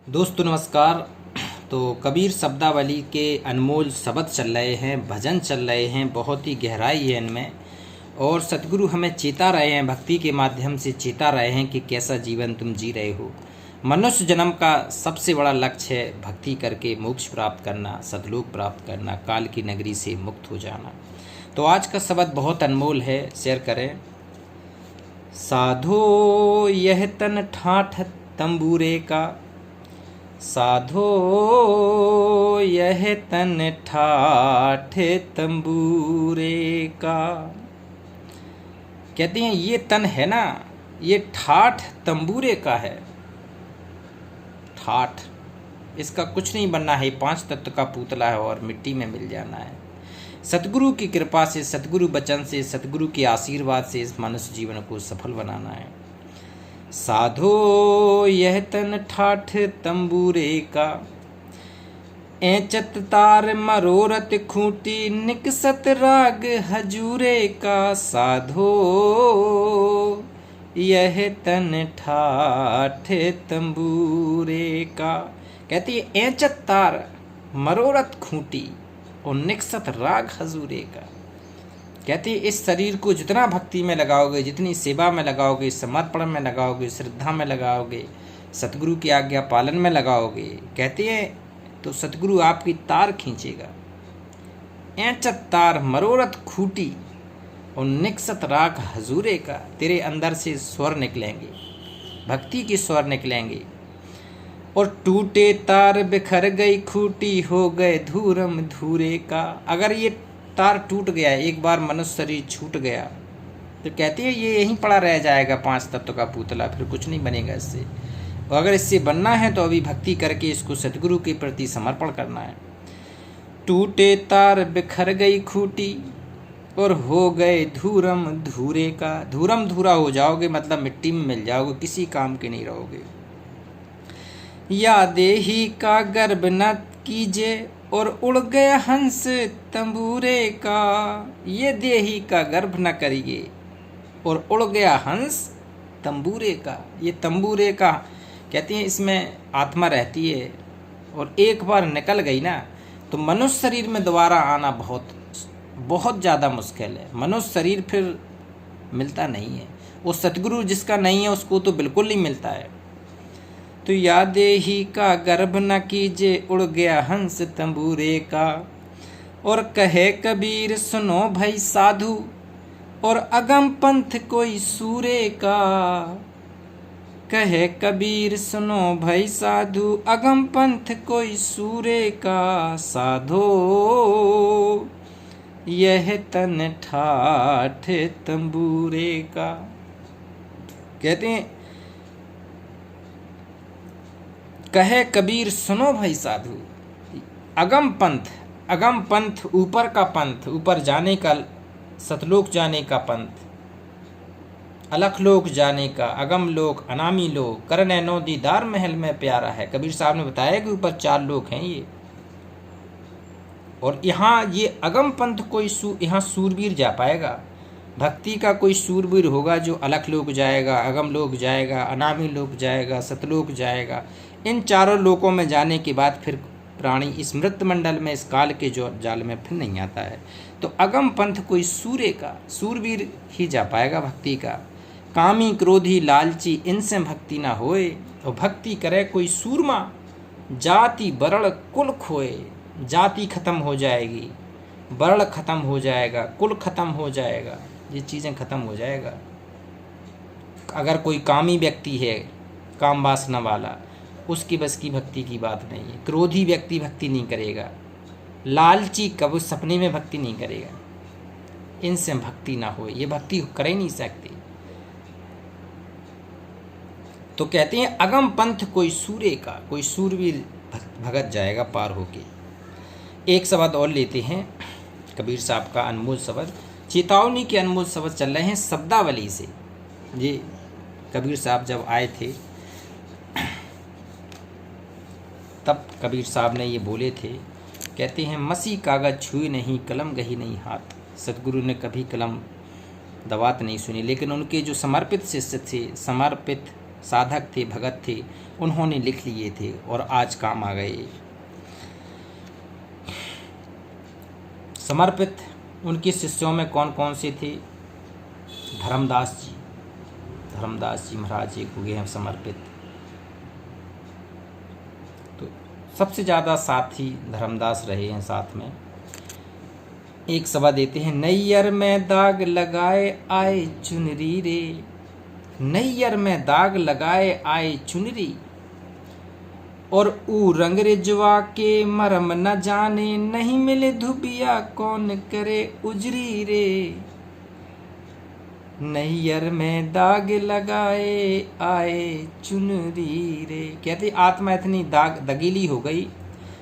दोस्तों नमस्कार। तो कबीर शब्दावली के अनमोल शब्द चल रहे हैं, भजन चल रहे हैं, बहुत ही गहराई है इनमें। और सतगुरु हमें चेता रहे हैं, भक्ति के माध्यम से चेता रहे हैं कि कैसा जीवन तुम जी रहे हो। मनुष्य जन्म का सबसे बड़ा लक्ष्य है भक्ति करके मोक्ष प्राप्त करना, सतलोक प्राप्त करना, काल की नगरी से मुक्त हो जाना। तो आज का शब्द बहुत अनमोल है, शेयर करें। साधो यह तन ठाठ तंबूरे का, साधो यह तन ठाठ तंबूरे का। कहते हैं ये तन है ना, ये ठाठ तंबूरे का है। ठाठ, इसका कुछ नहीं बनना है, 5 तत्व का पुतला है और मिट्टी में मिल जाना है। सतगुरु की कृपा से, सतगुरु वचन से, सतगुरु के आशीर्वाद से इस मनुष्य जीवन को सफल बनाना है। साधो यह तन ठाठ तंबूरे का, एंचत तार मरोरत खूंटी निकसत राग हजूरे का। साधो यह तन ठाठ तंबूरे का। कहती है एंचत तार मरोरत खूंटी और निकसत राग हजूरे का। कहती है इस शरीर को जितना भक्ति में लगाओगे, जितनी सेवा में लगाओगे, समर्पण में लगाओगे, श्रद्धा में लगाओगे, सतगुरु की आज्ञा पालन में लगाओगे, कहती है तो सतगुरु आपकी तार खींचेगा। एंचत तार मरोरत खूटी और निकसत राग हजूरे का। तेरे अंदर से स्वर निकलेंगे, भक्ति के स्वर निकलेंगे। और टूटे तार बिखर गई खूटी, हो गए धूरम धूरे का। अगर ये तार टूट गया, एक बार मनुष्य शरीर छूट गया, तो कहती है ये यहीं पड़ा रह जाएगा, 5 तत्व का पुतला, फिर कुछ नहीं बनेगा इससे। और अगर इससे बनना है तो अभी भक्ति करके इसको सतगुरु के प्रति समर्पण करना है। टूटे तार बिखर गई खूटी और हो गए धूरम धूरे का। धूरम धूरा हो जाओगे, मतलब मिट्टी में मिल जाओगे, किसी काम के नहीं रहोगे। या देही का गर्भ न कीजिए और उड़ गया हंस तंबूरे का। ये देही का गर्भ न करिए और उड़ गया हंस तंबूरे का। ये तंबूरे का कहती हैं इसमें आत्मा रहती है, और एक बार निकल गई ना तो मनुष्य शरीर में दोबारा आना बहुत बहुत ज़्यादा मुश्किल है। मनुष्य शरीर फिर मिलता नहीं है। वो सतगुरु जिसका नहीं है उसको तो बिल्कुल नहीं मिलता है। तो या देही का गर्भ न कीजे, उड़ गया हंस तंबूरे का। और कहे कबीर सुनो भाई साधु, और अगम पंथ कोई सूरे का। कहे कबीर सुनो भाई साधु, अगम पंथ कोई सूरे का। साधो यह तन ठाठ तंबूरे का। कहते हैं कहे कबीर सुनो भाई साधु, अगम पंथ, अगम पंथ ऊपर का पंथ, ऊपर जाने का, सतलोक जाने का पंथ, अलख लोक जाने का, अगम लोक, अनामी लोक, करनैनो दीदार महल में प्यारा है। कबीर साहब ने बताया कि ऊपर 4 लोक हैं ये। और यहाँ ये अगम पंथ कोई यहाँ सूरवीर जा पाएगा। भक्ति का कोई सूरवीर होगा जो अलख लोक जाएगा, अगम लोक जाएगा, अनामी लोक जाएगा, सतलोक जाएगा। इन 4 लोकों में जाने के बाद फिर प्राणी इस मृत मंडल में, इस काल के जो जाल में फिर नहीं आता है। तो अगम पंथ कोई सूर्य का, सूरवीर ही जा पाएगा भक्ति का। कामी क्रोधी लालची इनसे भक्ति ना होए, और भक्ति करे कोई सूरमा, जाति वर्ण कुल खोए। जाति खत्म हो जाएगी, वर्ण खत्म हो जाएगा, कुल खत्म हो जाएगा, ये चीज़ें खत्म हो जाएगा। अगर कोई कामी व्यक्ति है, काम वासना वाला, उसकी बस की भक्ति की बात नहीं है। क्रोधी व्यक्ति भक्ति नहीं करेगा, लालची कभी सपने में भक्ति नहीं करेगा। इनसे भक्ति ना हो, ये भक्ति कर ही नहीं सकती। तो कहते हैं अगम पंथ कोई सूर्य का, कोई सूरवीर भगत जाएगा पार होके। एक शब्द और लेते हैं कबीर साहब का अनमोल शब्द, चेतावनी के अनमोल शब्द चल रहे हैं शब्दावली से। ये कबीर साहब जब आए थे तब कबीर साहब ने ये बोले थे। कहते हैं मसी कागज छुई नहीं, कलम गही नहीं हाथ। सतगुरु ने कभी कलम दबात नहीं सुनी, लेकिन उनके जो समर्पित शिष्य थे, समर्पित साधक थे, भगत थे, उन्होंने लिख लिए थे और आज काम आ गए। समर्पित उनके शिष्यों में कौन कौन से थे? धर्मदास जी महाराज एक हो गए हैं समर्पित। तो सबसे ज़्यादा साथी धर्मदास रहे हैं साथ में। एक सभा देते हैं, नैयर में दाग लगाए आए चुनरी रे, नैयर में दाग लगाए आए चुनरी, और ऊ रंग रिजवा के मरम न जाने, नहीं मिले धुबिया कौन करे उजरी रे, नैयर में दाग लगाए आए चुनरी रे। कहते आत्मा इतनी दगीली हो गई।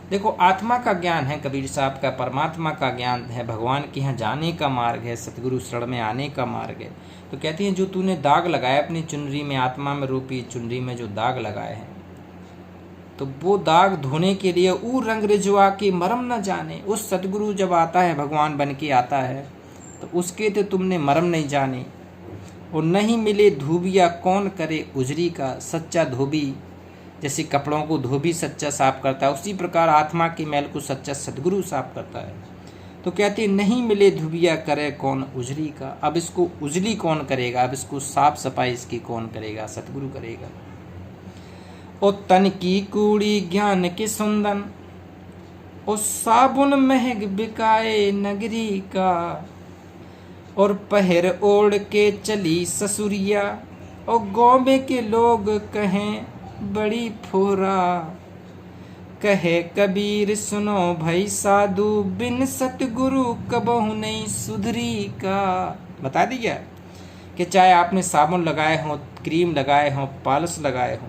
देखो आत्मा का ज्ञान है कबीर साहब का, परमात्मा का ज्ञान है, भगवान के यहाँ जाने का मार्ग है, सतगुरु शरण में आने का मार्ग है। तो कहती हैं जो तूने दाग लगाया अपनी चुनरी में, आत्मा में रूपी चुनरी में जो दाग लगाए हैं, तो वो दाग धोने के लिए ऊ रंग रिजवा के मरम न जाने। उस सतगुरु जब आता है, भगवान बन के आता है, तो उसके तो तुमने मरम नहीं जाने। और नहीं मिले धोबिया कौन करे उजरी का, सच्चा धोबी जैसे कपड़ों को धोबी सच्चा साफ करता है, उसी प्रकार आत्मा की मैल को सच्चा सतगुरु साफ करता है। तो कहते नहीं मिले धुबिया करे कौन उजरी का। अब इसको उजली कौन करेगा, अब इसको साफ सफाई इसकी कौन करेगा? सतगुरु करेगा। ओ तन की कूड़ी ज्ञान के सुंदन, ओ साबुन महग बिकाए नगरी का, और पहर ओढ़ के चली ससुरिया, और गौबे के लोग कहें बड़ी फोरा, कहे कबीर सुनो भाई साधु, बिन सतगुरु कबहु नहीं सुधरी का। बता दिया कि चाहे आपने साबुन लगाए हो, क्रीम लगाए हो, पालिश लगाए हो,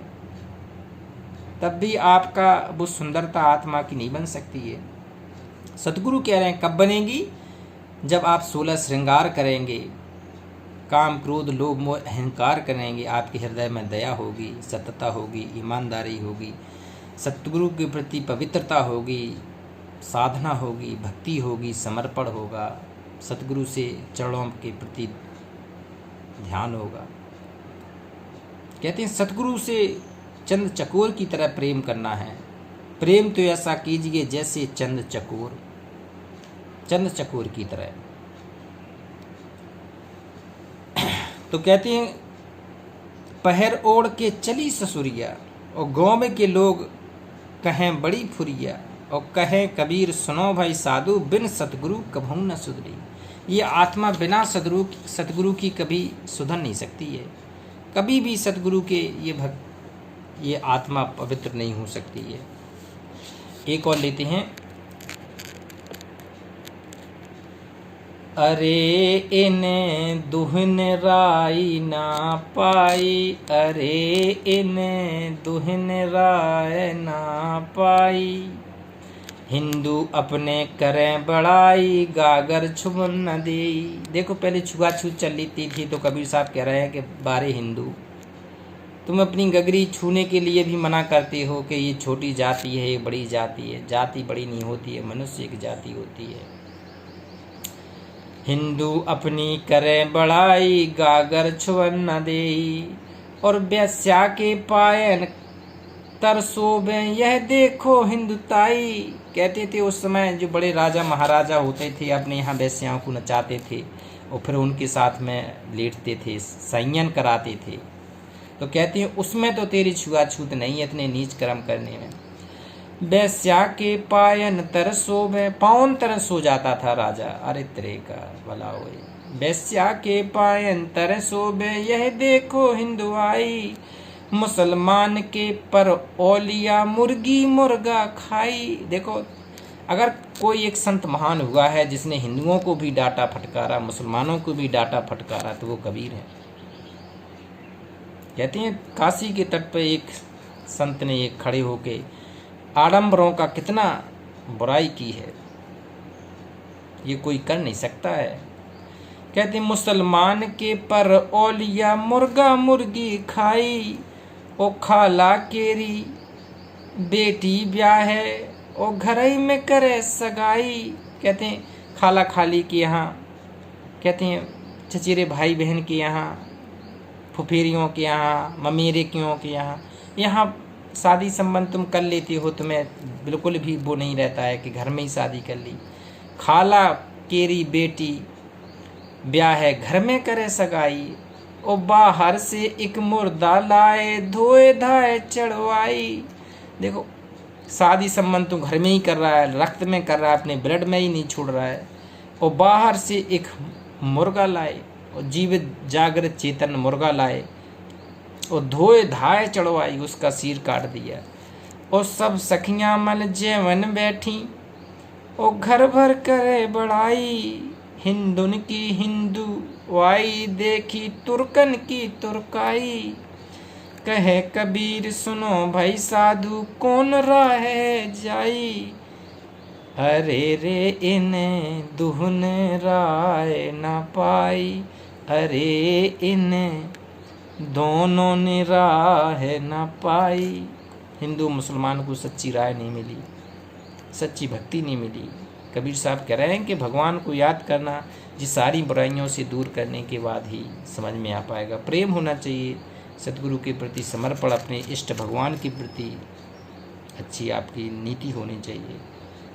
तब भी आपका वो सुंदरता आत्मा की नहीं बन सकती है। सतगुरु कह रहे हैं कब बनेगी? जब आप 16 श्रृंगार करेंगे, काम क्रोध लोभ मोह अहंकार करेंगे, आपके हृदय में दया होगी, सत्यता होगी, ईमानदारी होगी, सतगुरु के प्रति पवित्रता होगी, साधना होगी, भक्ति होगी, समर्पण होगा, सतगुरु से चरणों के प्रति ध्यान होगा। कहते हैं सतगुरु से चंद चकोर की तरह प्रेम करना है। प्रेम तो ऐसा कीजिए जैसे चंद चकोर की तरह। तो कहते हैं पहर ओढ़ के चली ससुरिया, और गाँव के लोग कहें बड़ी फुरिया, और कहें कबीर सुनो भाई साधु, बिन सतगुरु कभू न सुधरी। ये आत्मा बिना सतगुरु की कभी सुधर नहीं सकती है। कभी भी सतगुरु के ये आत्मा पवित्र नहीं हो सकती है। एक और लेते हैं, अरे इन दुहन राय ना पाई, अरे इन दुहन राय ना पाई, हिंदू अपने करें बड़ाई, गागर छुबन न दे। देखो पहले छुआछूत चल लेती थी, तो कबीर साहब कह रहे हैं कि बारे हिंदू, तुम अपनी गगरी छूने के लिए भी मना करते हो कि ये छोटी जाति है, ये बड़ी जाति है। जाति बड़ी नहीं होती है, मनुष्य की जाति होती है। हिंदू अपनी करे बड़ाई, गागर छुअन न देई, और बेस्या के पायन तरसोबे यह देखो हिंदुताई। कहते थे उस समय जो बड़े राजा महाराजा होते थे, अपने यहाँ बेस्याओं को नचाते थे और फिर उनके साथ में लेटते थे, संयन कराते थे। तो कहते हैं उसमें तो तेरी छुआछूत नहीं है, इतने नीच कर्म करने में। बेस्या के पायन तरसो में, पावन तरस हो जाता था राजा, अरे तेरे का भला होए। बेस्या के पायन तरसो में यह देखो हिंदू आई, मुसलमान के पर औलिया मुर्गी मुर्गा खाई। देखो अगर कोई एक संत महान हुआ है जिसने हिंदुओं को भी डांटा फटकारा, मुसलमानों को भी डांटा फटकारा, तो वो कबीर है। कहते हैं काशी के तट पर एक संत ने एक खड़े होके आडंबरों का कितना बुराई की है, ये कोई कर नहीं सकता है। कहते हैं मुसलमान के पर औलिया मुर्गा मुर्गी खाई, ओ खाला केरी बेटी ब्याह है, ओ घर ही में करे सगाई। कहते हैं खाला खाली के यहाँ, कहते हैं चचेरे भाई बहन के यहाँ फुफेरियों के यहाँ, ममेरिकियों के यहाँ। यहाँ शादी संबंध तुम कर लेती हो, तुम्हें बिल्कुल भी वो नहीं रहता है कि घर में ही शादी कर ली। खाला केरी बेटी ब्याह है घर में करे सगाई, ओ बाहर से एक मुर्दा लाए धोए धाए चढ़वाई। देखो शादी संबंध तो घर में ही कर रहा है, रक्त में कर रहा है, अपने ब्लड में ही नहीं छोड़ रहा है। और बाहर से एक मुर्गा लाए, और जीवित जागृत चेतन मुर्गा लाए, और धोए धाए चढ़वाई, उसका सिर काट दिया। और सब सखियां मल जेवन बैठी, और घर भर करे बड़ाई। हिंदुन की हिंदू वाई, देखी तुर्कन की तुर्काई। कहे कबीर सुनो भाई साधु, कौन राह जाई। अरे रे इन्हें दुहन राय न पाई, अरे इन्हें दोनों ने राह न पाई। हिंदू मुसलमान को सच्ची राय नहीं मिली, सच्ची भक्ति नहीं मिली। कबीर साहब कह रहे हैं कि भगवान को याद करना ये सारी बुराइयों से दूर करने के बाद ही समझ में आ पाएगा। प्रेम होना चाहिए सतगुरु के प्रति, समर्पण अपने इष्ट भगवान के प्रति अच्छी आपकी नीति होनी चाहिए,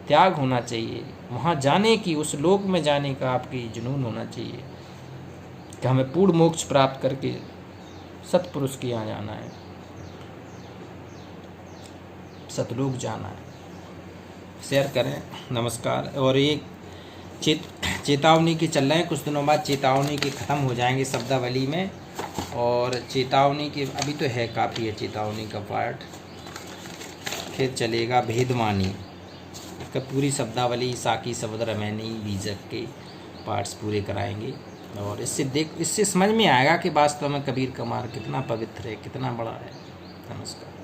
त्याग होना चाहिए, वहाँ जाने की, उस लोक में जाने का आपकी जुनून होना चाहिए कि हमें पूर्ण मोक्ष प्राप्त करके सतपुरुष के यहाँ जाना है, सतलोक जाना है। शेयर करें। नमस्कार। और एक चेतावनी के चल रहे हैं, कुछ दिनों बाद चेतावनी के ख़त्म हो जाएंगे शब्दावली में, और चेतावनी के अभी तो है काफ़ी है चेतावनी का पार्ट, फिर चलेगा भेदवानी का पूरी शब्दावली, साकी शब्द रमैनी बीजक के पार्ट्स पूरे कराएंगे। और इससे समझ में आएगा कि वास्तव में कबीर का मार्ग कितना पवित्र है, कितना बड़ा है। नमस्कार।